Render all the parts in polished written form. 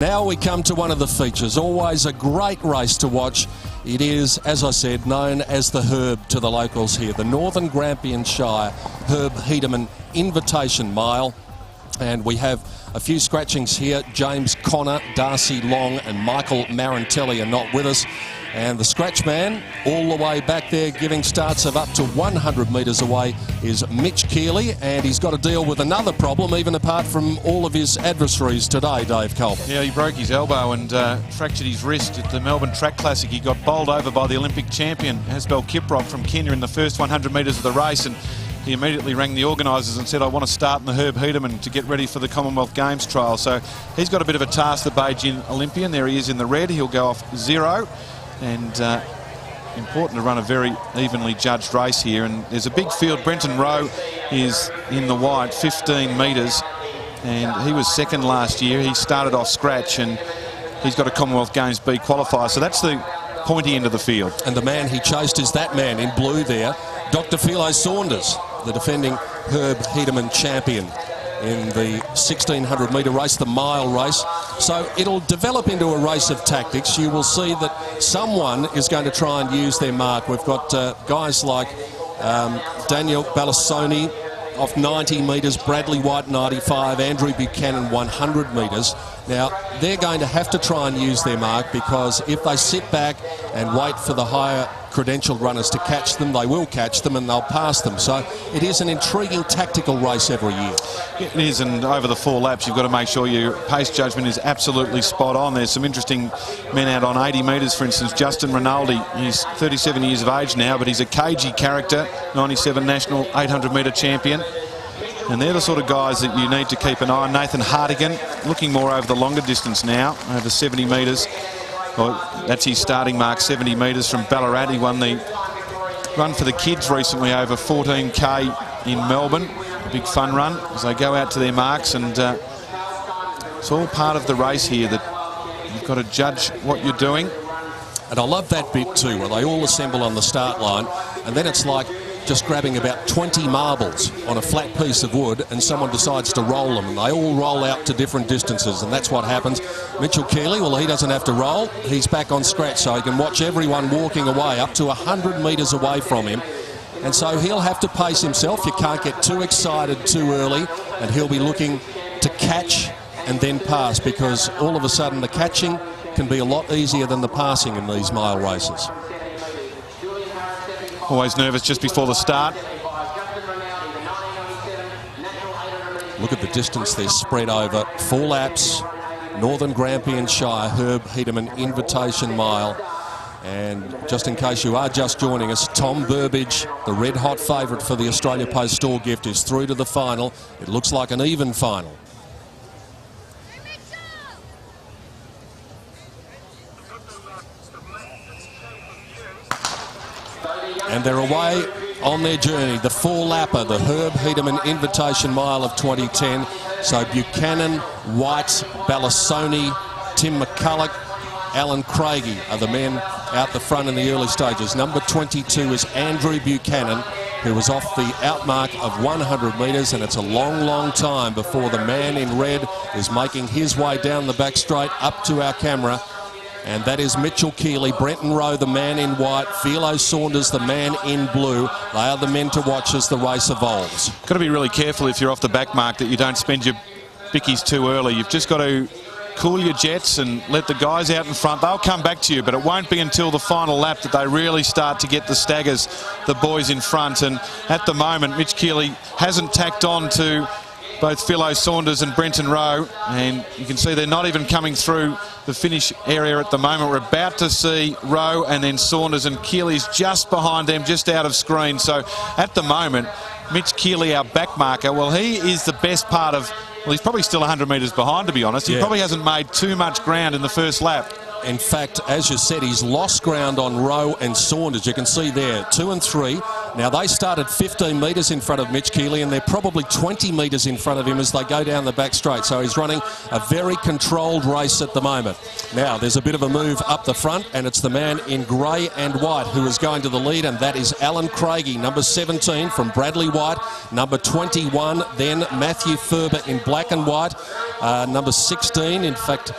Now we come to one of the features, always a great race to watch. It is, as I said, known as the Herb to the locals here, the Northern Grampian Shire Herb Hedemann Invitation Mile. And we have a few scratchings here. James Connor, Darcy Long and Michael Marantelli are not with us. And the scratch man, all the way back there, giving starts of up to 100 metres away, is Mitch Keeley. And he's got to deal with another problem, even apart from all of his adversaries today, Dave Colbert. Yeah, he broke his elbow and fractured his wrist at the Melbourne Track Classic. He got bowled over by the Olympic champion, Hasbel Kiprop from Kenya, in the first 100 metres of the race. And he immediately rang the organisers and said, I want to start in the Herb Hedemann to get ready for the Commonwealth Games trial. So he's got a bit of a task, the Beijing Olympian. There he is in the red. He'll go off 0. And important to run a very evenly judged race here. And there's a big field. Brenton Rowe is in the white, 15 metres. And he was second last year. He started off scratch and he's got a Commonwealth Games B qualifier. So that's the pointy end of the field. And the man he chased is that man in blue there, Dr. Philo Saunders, the defending Herb Hedemann champion in the 1600 metre race, the mile race. So it'll develop into a race of tactics. You will see that someone is going to try and use their mark. We've got guys like Daniel Balassoni off 90 metres, Bradley White 95, Andrew Buchanan 100 metres. Now, they're going to have to try and use their mark, because if they sit back and wait for the higher credentialed runners to catch them, they will catch them and they'll pass them. So it is an intriguing tactical race every year. It is, and over the 4 laps you've got to make sure your pace judgment is absolutely spot on. There's some interesting men out on 80 metres, for instance. Justin Rinaldi, he's 37 years of age now, but he's a cagey character, 97 national 800 metre champion. And they're the sort of guys that you need to keep an eye on. Nathan Hartigan, looking more over the longer distance now, over 70 metres. Well, that's his starting mark, 70 metres from Ballarat. He won the run for the kids recently over 14k in Melbourne. A big fun run as they go out to their marks. And it's all part of the race here, that you've got to judge what you're doing. And I love that bit too, where they all assemble on the start line, and then it's like just grabbing about 20 marbles on a flat piece of wood, and someone decides to roll them, and they all roll out to different distances, and that's what happens. Mitchell Keeley, well, he doesn't have to roll. He's back on scratch, so he can watch everyone walking away up to 100 metres away from him. And so he'll have to pace himself. You can't get too excited too early, and he'll be looking to catch and then pass, because all of a sudden the catching can be a lot easier than the passing in these mile races. Always nervous just before the start. Look at the distance they're spread over. 4 laps, Northern Grampian Shire Herb Hedemann Invitation Mile. And just in case you are just joining us, Tom Burbidge, the red-hot favourite for the Australia Post Store gift, is through to the final. It looks like an even final. And they're away on their journey, the 4-lapper, the Herb Hedemann Invitation Mile of 2010. So Buchanan, White, Balassoni, Tim McCulloch, Alan Craigie are the men out the front in the early stages. Number 22 is Andrew Buchanan, who was off the outmark of 100 metres, and it's a long, long time before the man in red is making his way down the back straight up to our camera. And that is Mitchell Keeley, Brenton Rowe, the man in white, Philo Saunders, the man in blue. They are the men to watch as the race evolves. Got to be really careful if you're off the back mark that you don't spend your bickies too early. You've just got to cool your jets and let the guys out in front. They'll come back to you, but it won't be until the final lap that they really start to get the staggers, the boys in front. And at the moment, Mitch Keeley hasn't tacked on to both Philo Saunders and Brenton Rowe, and you can see they're not even coming through the finish area at the moment. We're about to see Rowe and then Saunders, and Keeley's just behind them, just out of screen. So at the moment, Mitch Keeley, our back marker, well, he is the best part of, well, he's probably still 100 metres behind, to be honest. He probably hasn't made too much ground in the first lap. In fact, as you said, he's lost ground on Rowe and Saunders. You can see there, 2 and 3. Now, they started 15 metres in front of Mitch Keeley, and they're probably 20 metres in front of him as they go down the back straight. So he's running a very controlled race at the moment. Now, there's a bit of a move up the front, and it's the man in grey and white who is going to the lead, and that is Alan Craigie, number 17 from Bradley White, number 21, then Matthew Ferber in black and white, number 16, in fact,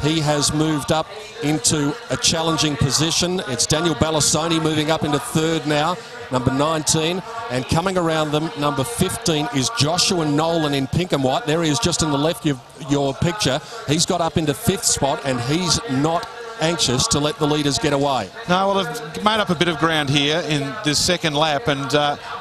He has moved up into a challenging position. It's Daniel Balassoni moving up into third now, number 19. And coming around them, number 15 is Joshua Nolan in pink and white. There he is just in the left of your picture. He's got up into fifth spot, and he's not anxious to let the leaders get away. No, well, they've made up a bit of ground here in this second lap, and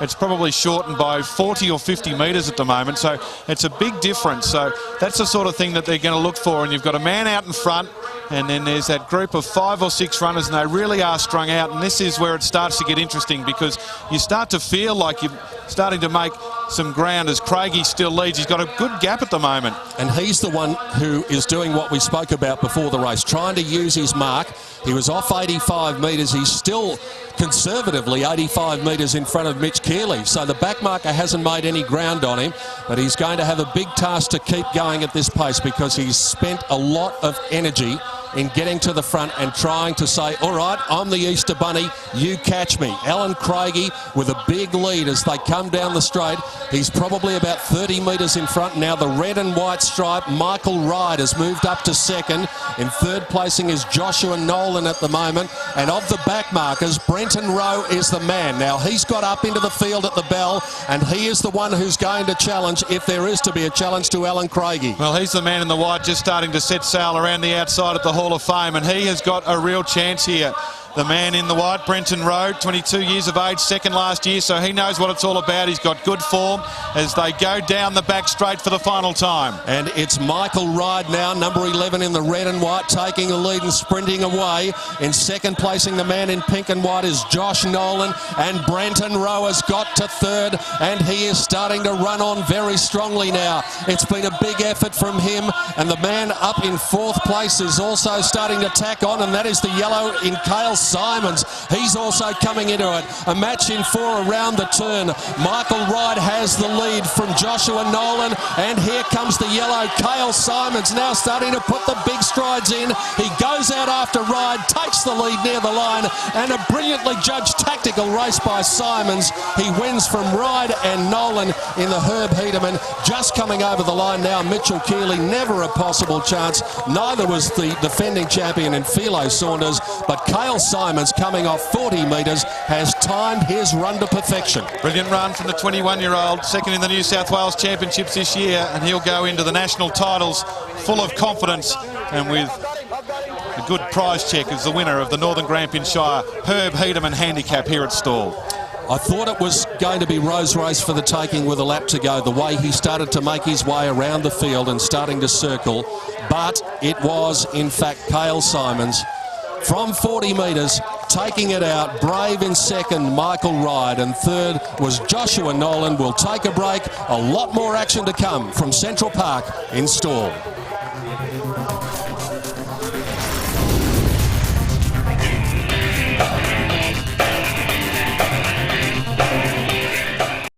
it's probably shortened by 40 or 50 metres at the moment, so it's a big difference. So that's the sort of thing that they're going to look for, and you've got a man out in front, and then there's that group of 5 or 6 runners, and they really are strung out, and this is where it starts to get interesting, because you start to feel like you're starting to make some ground as Craigie still leads. He's got a good gap at the moment. And he's the one who is doing what we spoke about before the race, trying to use his mark. He was off 85 metres. He's still conservatively 85 metres in front of Mitch Keeley. So the backmarker hasn't made any ground on him, but he's going to have a big task to keep going at this pace, because he's spent a lot of energy in getting to the front and trying to say, all right, I'm the Easter Bunny, you catch me. Alan Craigie with a big lead as they come down the straight. He's probably about 30 metres in front now. The red and white stripe, Michael Ryde, has moved up to second. In third placing is Joshua Nolan at the moment. And of the back markers, Brenton Rowe is the man. Now, he's got up into the field at the bell, and he is the one who's going to challenge, if there is to be a challenge, to Alan Craigie. Well, he's the man in the white, just starting to set sail around the outside at the Hall of Fame, and he has got a real chance here. The man in the white, Brenton Rowe, 22 years of age, second last year, so he knows what it's all about. He's got good form as they go down the back straight for the final time. And it's Michael Ryde now, number 11 in the red and white, taking a lead and sprinting away. In second placing, the man in pink and white is Josh Nolan, and Brenton Rowe has got to third, and he is starting to run on very strongly now. It's been a big effort from him, and the man up in fourth place is also starting to tack on, and that is the yellow in Cale Simons. He's also coming into it. A match in 4 around the turn. Michael Ryde has the lead from Joshua Nolan, and here comes the yellow. Cale Simons now starting to put the big strides in. He goes out after Ryde, takes the lead near the line, and a brilliantly judged tactical race by Simons. He wins from Ryde and Nolan in the Herb Hedemann. Just coming over the line now, Mitchell Keeley, never a possible chance. Neither was the defending champion in Philo Saunders, but Cale Simons, coming off 40 metres, has timed his run to perfection. Brilliant run from the 21-year-old, second in the New South Wales Championships this year, and he'll go into the national titles full of confidence and with a good prize check as the winner of the Northern Grampian Shire Herb Hedemann Handicap here at Stawell. I thought it was going to be Rose Race for the taking with a lap to go, the way he started to make his way around the field and starting to circle, but it was in fact Cale Simons from 40 metres, taking it out. Brave in second, Michael Ryde, and third was Joshua Nolan. We'll take a break. A lot more action to come from Central Park in Stawell.